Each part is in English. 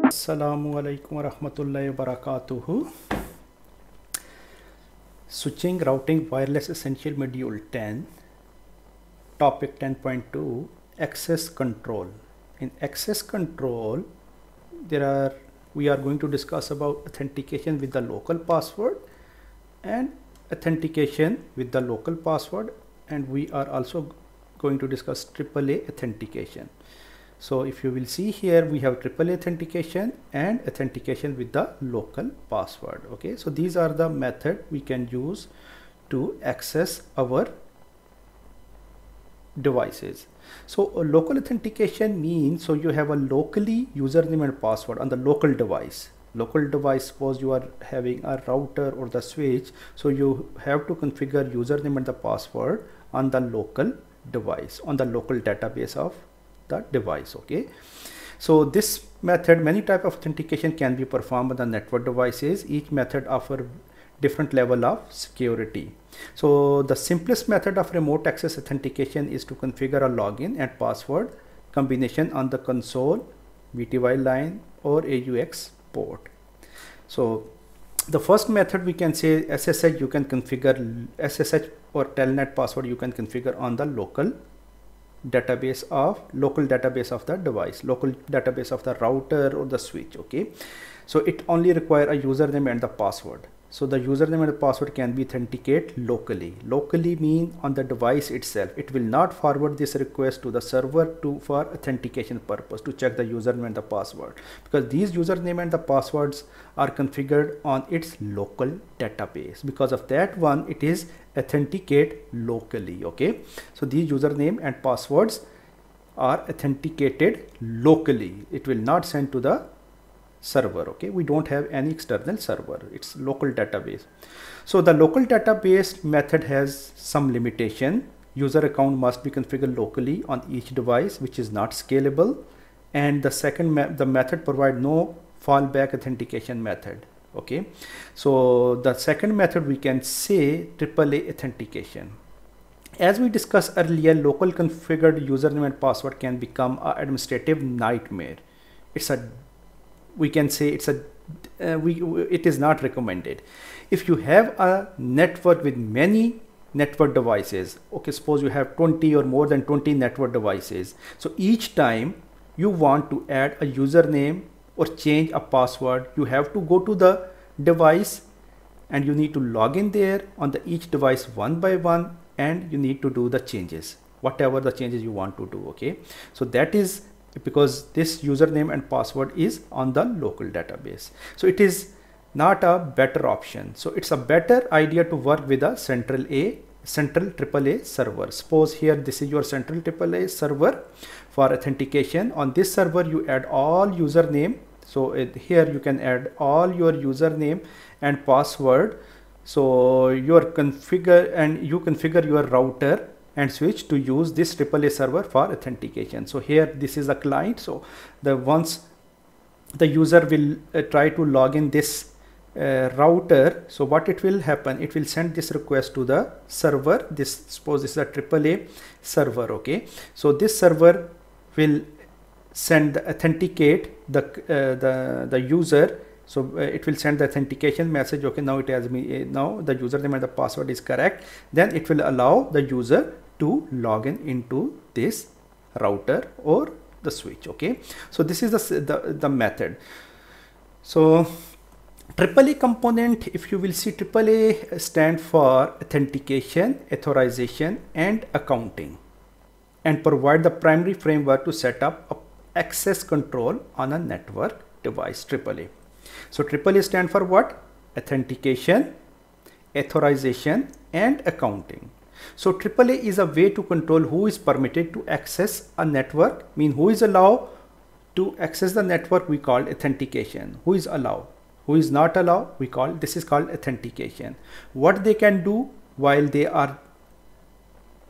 Assalamualaikum warahmatullahi wabarakatuh. Switching routing wireless essential module 10, topic 10.2, access control. In access control, we are going to discuss about authentication with the local password and authentication with the local password, and we are also going to discuss AAA authentication. So if you will see here, we have AAA authentication and authentication with the local password. Okay, so these are the method we can use to access our devices. So a local authentication means, so you have a locally username and password on the local device. Local device, suppose you are having a router or the switch, so you have to configure username and the password on the local device, on the local database of the device. Okay, so this method, many type of authentication can be performed on the network devices. Each method offer different level of security. So the simplest method of remote access authentication is to configure a login and password combination on the console, VTY line or AUX port. So the first method we can say SSH, you can configure SSH or telnet password, you can configure on the local database of the device, local database of the router or the switch. Okay, so it only require a username and the password. So the username and the password can be authenticate locally. Locally mean on the device itself. It will not forward this request to the server for authentication purpose to check the username and the password, because these username and the passwords are configured on its local database. Because of that one, it is authenticate locally. Okay, so these username and passwords are authenticated locally. It will not send to the server. Okay, we don't have any external server, it's local database. So the local database method has some limitation. User account must be configured locally on each device, which is not scalable. And the second the method provide no fallback authentication method. Okay, so the second method we can say AAA authentication. As we discussed earlier, local configured username and password can become an administrative nightmare. We can say it is not recommended. If you have a network with many network devices, okay, suppose you have 20 or more than 20 network devices, so each time you want to add a username or change a password, you have to go to the device and you need to log in there on each device one by one, and you need to do the changes, whatever the changes you want to do. Okay, so that is because this username and password is on the local database. So it is not a better option. So it's a better idea to work with a central AAA server. Suppose here this is your central AAA server for authentication. On this server you add all username. So here you can add all your username and password. So you configure your router and switch to use this AAA server for authentication. So here this is a client. So once the user will try to log in this router, so what it will happen, it will send this request to the server. Suppose this is a AAA server. Okay, so this server will authenticate the user. So it will send the authentication message. Okay, now it has now the username and the password is correct. Then it will allow the user to log in into this router or the switch. Okay, so this is the method. So AAA component, if you will see, AAA stand for authentication, authorization and accounting, and provide the primary framework to set up access control on a network device. AAA. So AAA stand for what? Authentication, authorization and accounting. So AAA is a way to control who is permitted to access a network, mean who is allowed to access the network, we call authentication. Who is allowed, who is not allowed, this is called authentication. What they can do while they are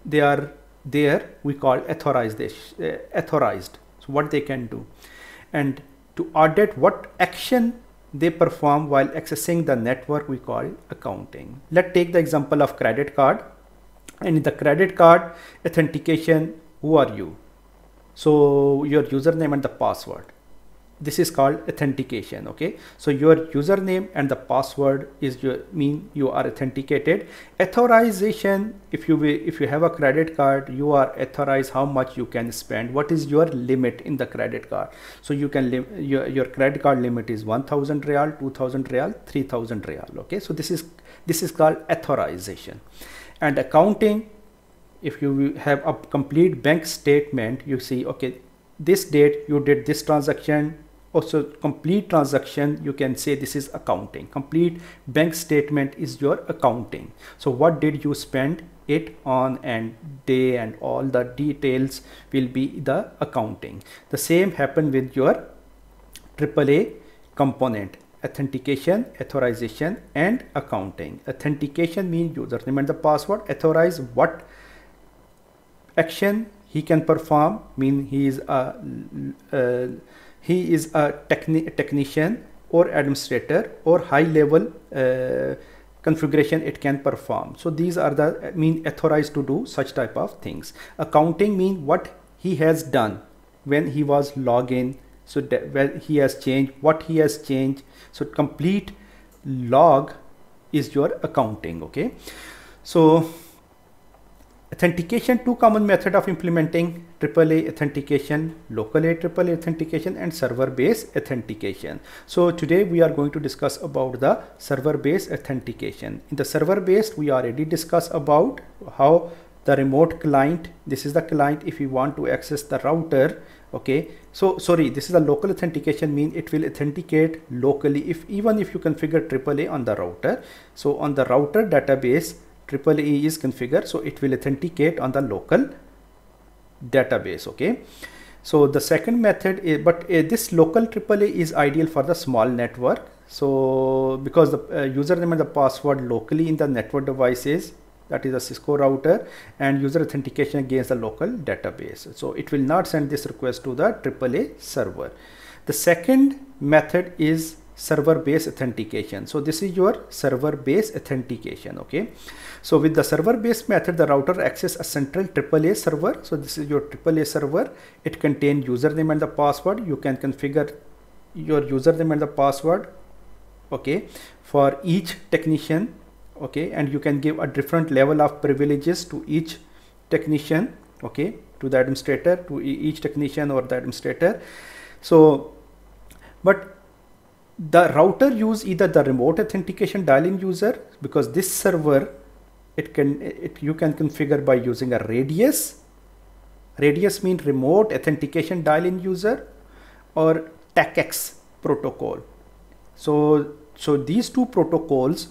there, we call authorized. So what they can do, and to audit what action they perform while accessing the network, we call accounting. Let's take the example of credit card. And in the credit card authentication, who are you? So your username and the password. this is called authentication. Okay, so your username and the password is your mean you are authenticated. Authorization, if you have a credit card, you are authorized how much you can spend, what is your limit in the credit card. So you can your credit card limit is 1000 real, 2000 real, 3000 real. Okay, so this is called authorization. And accounting, if you have a complete bank statement, you see, okay, this date you did this transaction, also complete transaction, you can say this is accounting. Complete bank statement is your accounting. So what did you spend it on and day and all the details will be the accounting. The same happen with your AAA component: authentication, authorization, and accounting. Authentication means username and the password. Authorize what action he can perform, mean he is a technician or administrator or high level configuration it can perform. So these are the mean authorized to do such type of things. Accounting mean what he has done when he was login. So when he has changed, what he has changed. So complete log is your accounting. Okay, so authentication, two common method of implementing AAA authentication: local AAA authentication and server-based authentication. So today we are going to discuss about the server-based authentication. In the server-based, we already discussed about how the remote client, this is the client if you want to access the router. Okay, so sorry, this is a local authentication, mean it will authenticate locally even if you configure AAA on the router. So on the router database AAA is configured, so it will authenticate on the local database. Okay, so the second method is, but this local AAA is ideal for the small network. So because the username and the password locally in the network devices, that is a Cisco router, and user authentication against the local database. So it will not send this request to the AAA server. The second method is server-based authentication. So this is your server-based authentication. Okay, so with the server-based method, the router access a central AAA server. So this is your AAA server. It contains username and the password. You can configure your username and the password, okay, for each technician. Okay, and you can give a different level of privileges to each technician. Okay, to the administrator, to each technician or the administrator. So but the router use either the remote authentication dial-in user, because this server you can configure by using a radius. Radius means remote authentication dial-in user, or TACX protocol. So these two protocols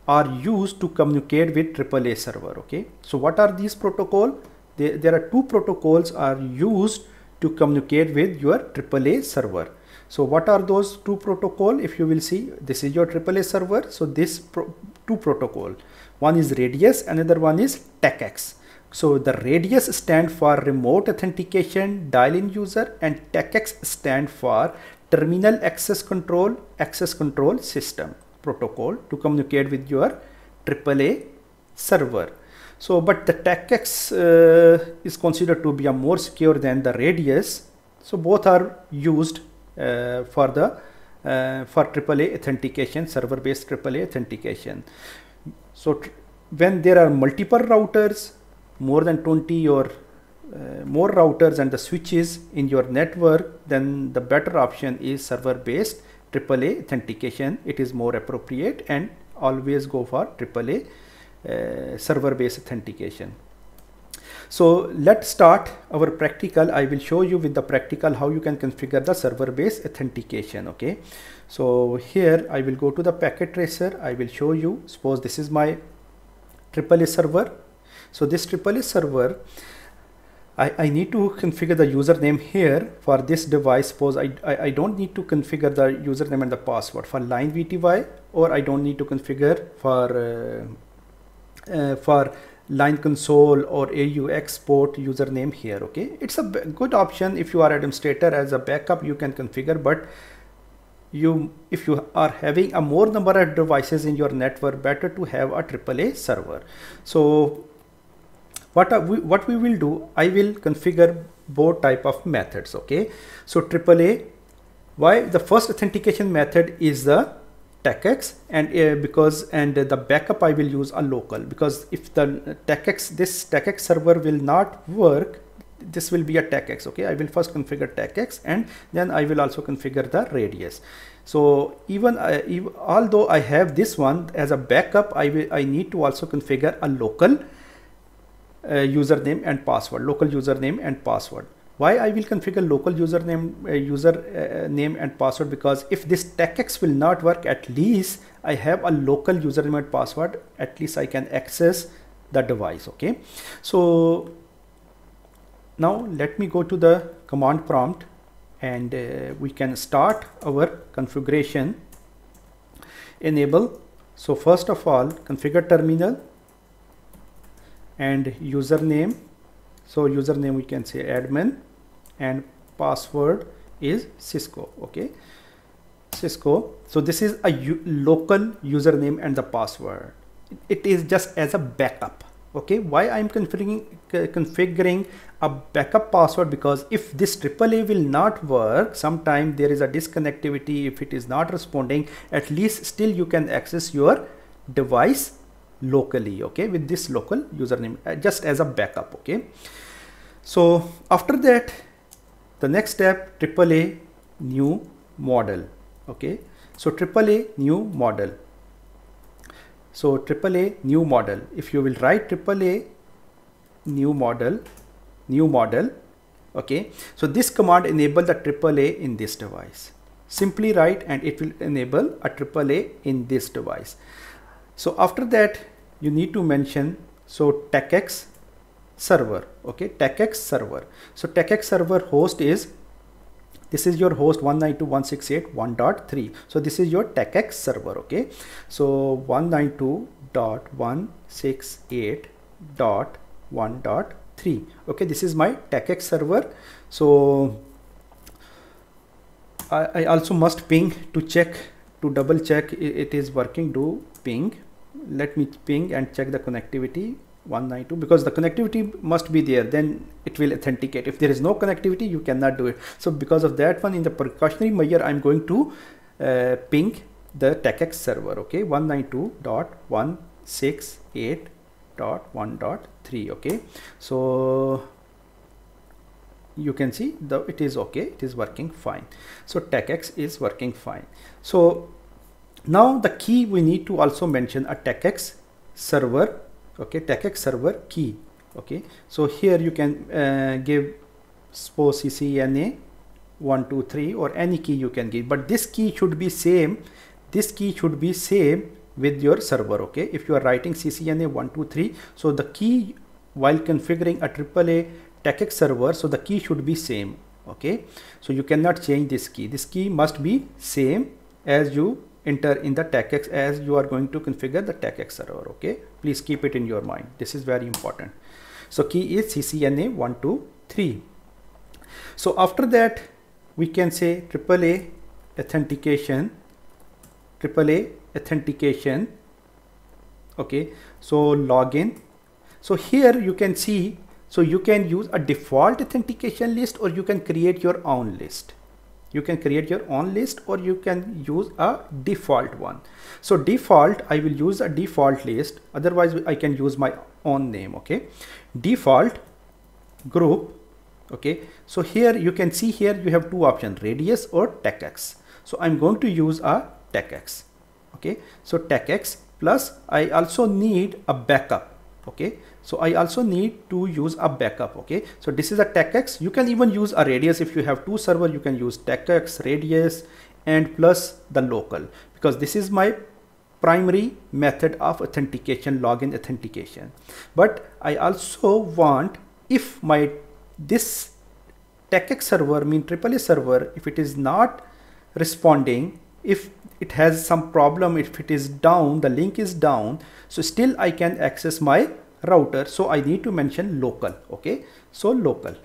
are used to communicate with AAA server. Okay, so what are these protocols? There are two protocols are used to communicate with your AAA server. So what are those two protocols? If you will see, this is your AAA server. So this two protocol, one is radius, another one is TACX. So the radius stand for remote authentication dial-in user, and TACX stand for terminal access control system protocol to communicate with your AAA server. So but the TACX is considered to be a more secure than the radius. So both are used for AAA authentication, server-based AAA authentication. So when there are multiple routers, more than 20 or more routers and the switches in your network, then the better option is server-based AAA authentication. It is more appropriate, and always go for AAA server-based authentication. So let's start our practical. I will show you with the practical how you can configure the server-based authentication. Okay, so here I will go to the packet tracer. I will show you. Suppose this is my AAA server. So this AAA server, I need to configure the username here for this device. Suppose I don't need to configure the username and the password for line VTY, or I don't need to configure for line console or AUX port username here. Okay, it's a good option if you are administrator. As a backup you can configure, but if you are having a more number of devices in your network, better to have a AAA server. So what we will do, I will configure both type of methods. Okay, so AAA Why? The first authentication method is the TechX, and the backup I will use a local, because if the this TechX server will not work, this will be a TechX. Okay, I will first configure TechX and then I will also configure the radius. So even although I have this one as a backup, I need to also configure a local username and password, local username and password. Why I will configure local username, name and password? Because if this TechX will not work, at least I have a local username and password. At least I can access the device. Okay, so now let me go to the command prompt, and we can start our configuration. Enable. So first of all, configure terminal and username. So username we can say admin, and password is Cisco. Okay, Cisco. So this is a local username and the password. It is just as a backup. Okay, why I'm configuring a backup password? Because if this AAA will not work, sometime there is a disconnectivity, if it is not responding, at least still you can access your device locally. Okay, with this local username, just as a backup. Okay, so after that, the next step, AAA new model. Okay, so AAA new model. So AAA new model, if you will write AAA new model, okay, so this command enable the AAA in this device. Simply write and it will enable a AAA in this device. So after that, you need to mention, so TechX server. Okay, TechX server. So TechX server host is, this is your host 192.168.1.3. so this is your TechX server. Okay, so 192.168.1.3. okay, this is my TechX server. So I also must ping to check, to double check it is working. Do ping, let me ping and check the connectivity 192, because the connectivity must be there, then it will authenticate. If there is no connectivity, you cannot do it. So because of that one, in the precautionary measure, I'm going to ping the TechX server. Okay, 192.168.1.3. okay, so you can see it is okay, it is working fine. So TechX is working fine. So now the key, we need to also mention a TechX server. Okay, TechX server key. Okay, so here you can give suppose CCNA 123 or any key you can give, but this key should be same. This key should be same with your server. Okay, if you are writing CCNA 123, so the key while configuring a AAA TechX server, so the key should be same. Okay, so you cannot change this key. This key must be same as you enter in the TechX as you are going to configure the TechX server. Okay, please keep it in your mind. This is very important. So key is CCNA 123. So after that, we can say AAA authentication. Okay, so login. So here you can see, so you can use a default authentication list, or you can create your own list. You can create your own list, or you can use a default one. So default, I will use a default list. Otherwise I can use my own name. Okay, default group. Okay, so here you can see, here you have two options, radius or TechX. So I'm going to use a TechX. Okay, so TechX plus I also need a backup. Okay, so I also need to use a backup. Okay, so this is a TechX. You can even use a radius. If you have two servers, you can use TechX, radius, and plus the local, because this is my primary method of authentication, login authentication. But I also want, if my this TechX server, mean AAA server, if it is not responding, if it has some problem, if it is down, the link is down, so still I can access my router. So I need to mention local. Okay, so local,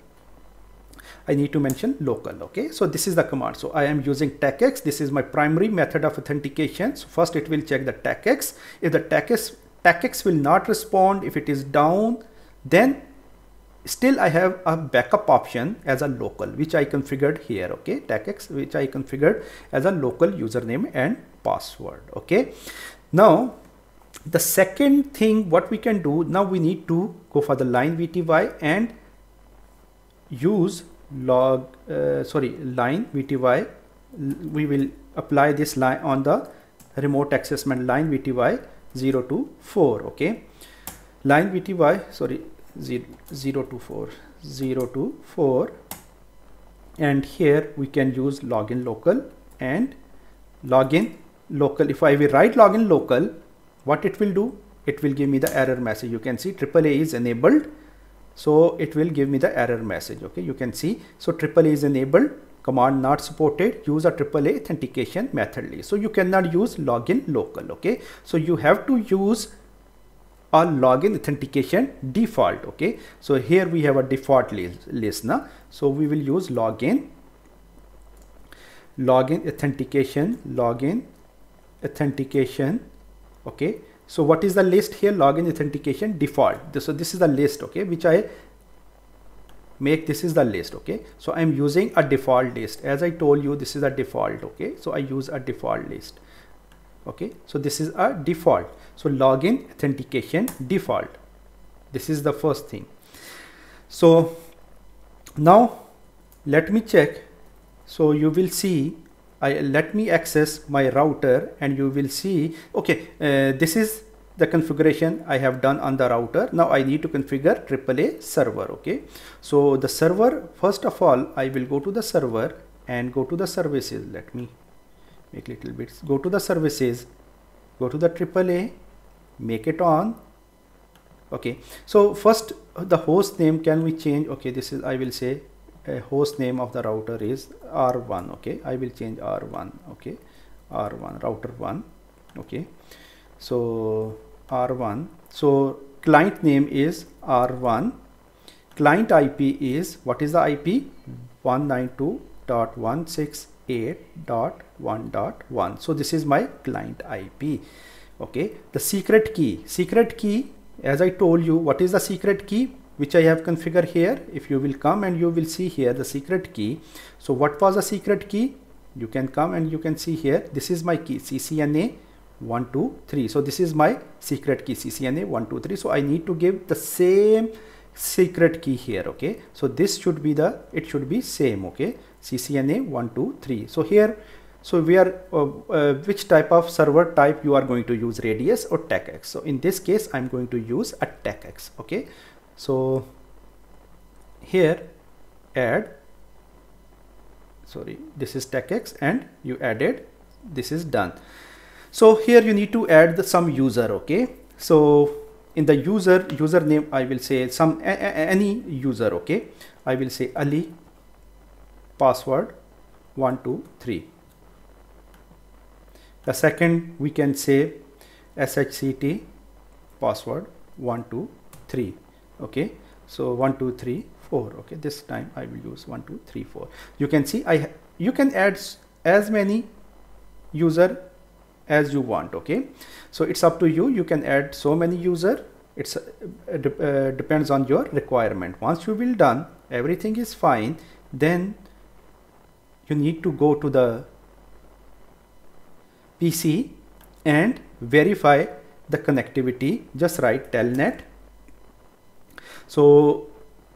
I need to mention local. Okay, so this is the command. So I am using TechX. This is my primary method of authentication. So first it will check the TechX. If the TechX will not respond, if it is down, then still I have a backup option as a local, which I configured here, okay, TechX, which I configured as a local username and password. Okay, now the second thing what we can do now, we need to go for the line VTY and use line VTY. We will apply this line on the remote accessment line VTY 0 to 4. Okay, line VTY 0 to 4, and here we can use login local and login local. If I will write login local, what it will do, it will give me the error message. You can see AAA is enabled, so it will give me the error message. Okay, you can see, so AAA is enabled, command not supported, use a AAA authentication method list. So you cannot use login local. Okay, so you have to use a login authentication default. Okay, so here we have a default list now, so we will use login authentication. Okay, so what is the list here? Login authentication default. So this is the list, okay, which I make. This is the list. Okay, so I'm using a default list. As I told you, this is a default. Okay, so I use a default list. Okay, so this is a default. So login authentication default, this is the first thing. So now let me check. So you will see, let me access my router, and you will see, okay, this is the configuration I have done on the router. Now I need to configure AAA server. Okay, so the server, first of all, I will go to the server and go to the services. Let me make little bits. Go to the services, go to the AAA, make it on. Okay, so first the host name, can we change? Okay, this is, I will say a host name of the router is R1. Okay, I will change R1. Okay, R1, router 1. Okay, so R1, so client name is R1, client IP is, what is the IP? 192.168.1.1. so this is my client IP. Okay, the secret key, as I told you, what is the secret key which I have configured here? If you will come and you will see here the secret key. So what was the secret key? You can come and you can see here, this is my key, CCNA 123. So this is my secret key, CCNA 123. So I need to give the same secret key here. Okay, so this should be the, it should be same. Okay, CCNA 123. so here, so we are which type of server type you are going to use, Radius or TechX? So in this case I'm going to use a TechX. Okay, so here add, sorry, this is TechX, and you added, this is done. So here you need to add some user. Okay, so in the username I will say some any user. Okay, I will say Ali, password 123. The second we can say SHCT, password 123. Okay, so 1234. Okay, this time I will use 1234. You can see you can add as many user as you want. Okay, so it's up to you, you can add so many user. It's depends on your requirement. Once you will done, everything is fine, then you need to go to the PC and verify the connectivity. Just write telnet. So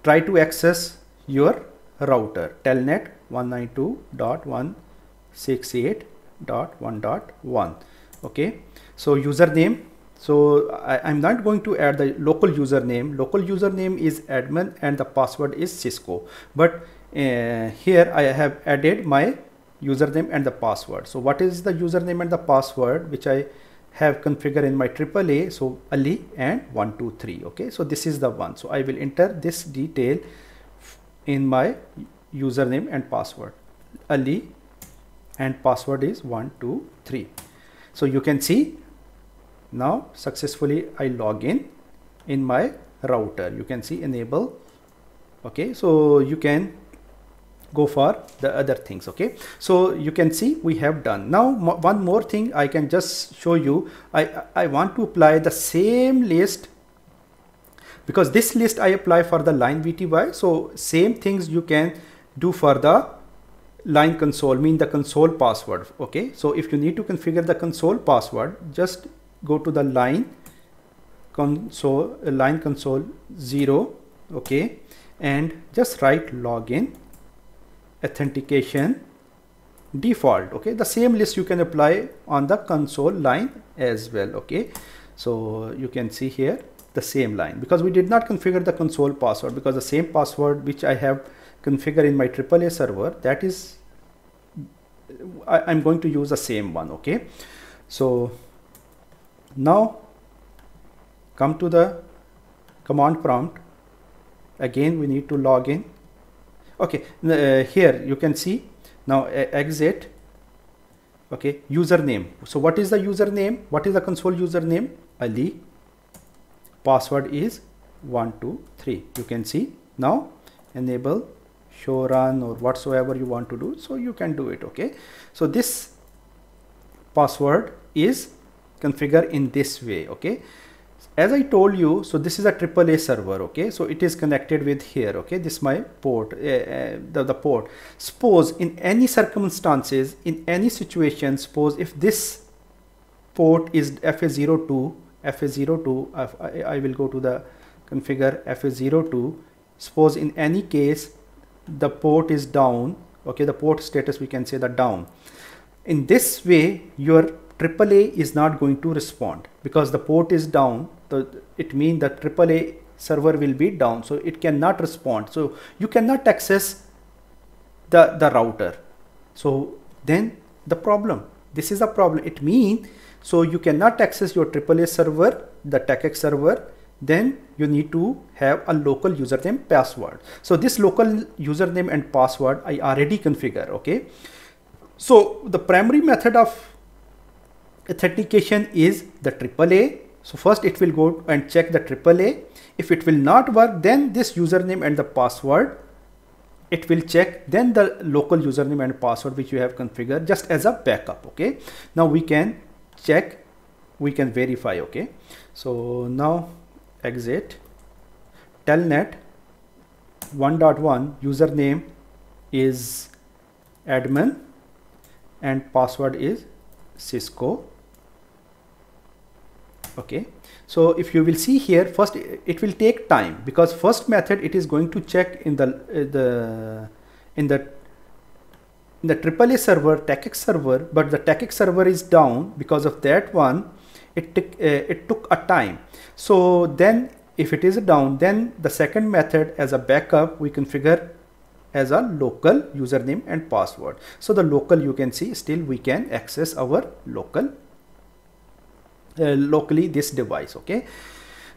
try to access your router, telnet 192.168.1.1. okay, so username, so I'm not going to add the local username. Local username is admin and the password is Cisco, but here I have added my username and the password. So what is the username and the password which I have configured in my AAA? So Ali and 123. Okay, so this is the one. So I will enter this detail in my username and password, Ali, and password is 123. So you can see now successfully I log in my router. You can see enable. Okay, so you can go for the other things. Okay, so you can see we have done. Now one more thing I can just show you. I want to apply the same list because this list I apply for the line VTY. So same things you can do for the line console, mean the console password. Okay, so if you need to configure the console password, just go to the line console 0, okay, and just write login authentication default. Okay, the same list you can apply on the console line as well. Okay, so you can see here the same line, because we did not configure the console password, because the same password which I have configured in my AAA server, that is I'm going to use the same one. Okay, so now come to the command prompt. Again we need to log in. Okay, here you can see now exit. Okay, username. So what is the username? What is the console username? Ali. Password is 123. You can see now. Enable show run or whatsoever you want to do, so you can do it. Okay, so this password is configured in this way. Okay, as I told you, so this is a AAA server. Okay, so it is connected with here. Okay, this is my port, the port. Suppose in any circumstances, in any situation, suppose if this port is FA02, I will go to the configure FA02. Suppose in any case the port is down. Okay, the port status we can say the down. In this way your AAA is not going to respond, because the port is down. So it means that AAA server will be down, so it cannot respond. So you cannot access the router. So then the problem, this is a problem. It means so you cannot access your AAA server, the TechX server. Then you need to have a local username password. So this local username and password I already configure. Okay, so the primary method of authentication is the AAA. So first it will go and check the AAA. If it will not work, then this username and the password it will check, then the local username and password which you have configured just as a backup. Okay, now we can check, we can verify. Okay, so now exit telnet 1.1 username is admin and password is Cisco. Okay, so if you will see here, first it will take time, because first method it is going to check in the AAA server, TechX server, but the TechX server is down. Because of that one, it took a time. So then if it is down, then the second method as a backup we configure as a local username and password. So the local, you can see still we can access our local locally this device. Okay,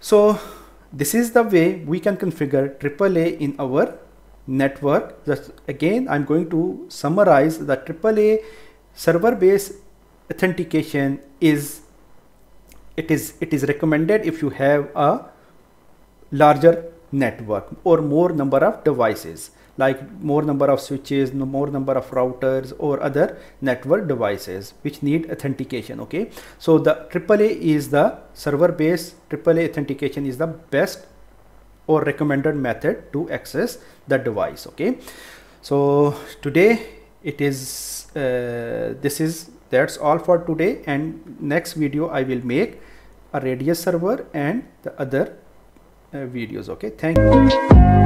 so this is the way we can configure AAA in our network. Just again I'm going to summarize. The AAA server based authentication is recommended if you have a larger network or more number of devices, like more number of switches, more number of routers or other network devices which need authentication. Okay, so the AAA is the server based AAA authentication is the best or recommended method to access the device. Okay, so today it is that's all for today, and next video I will make a Radius server and the other videos. Okay, thank you.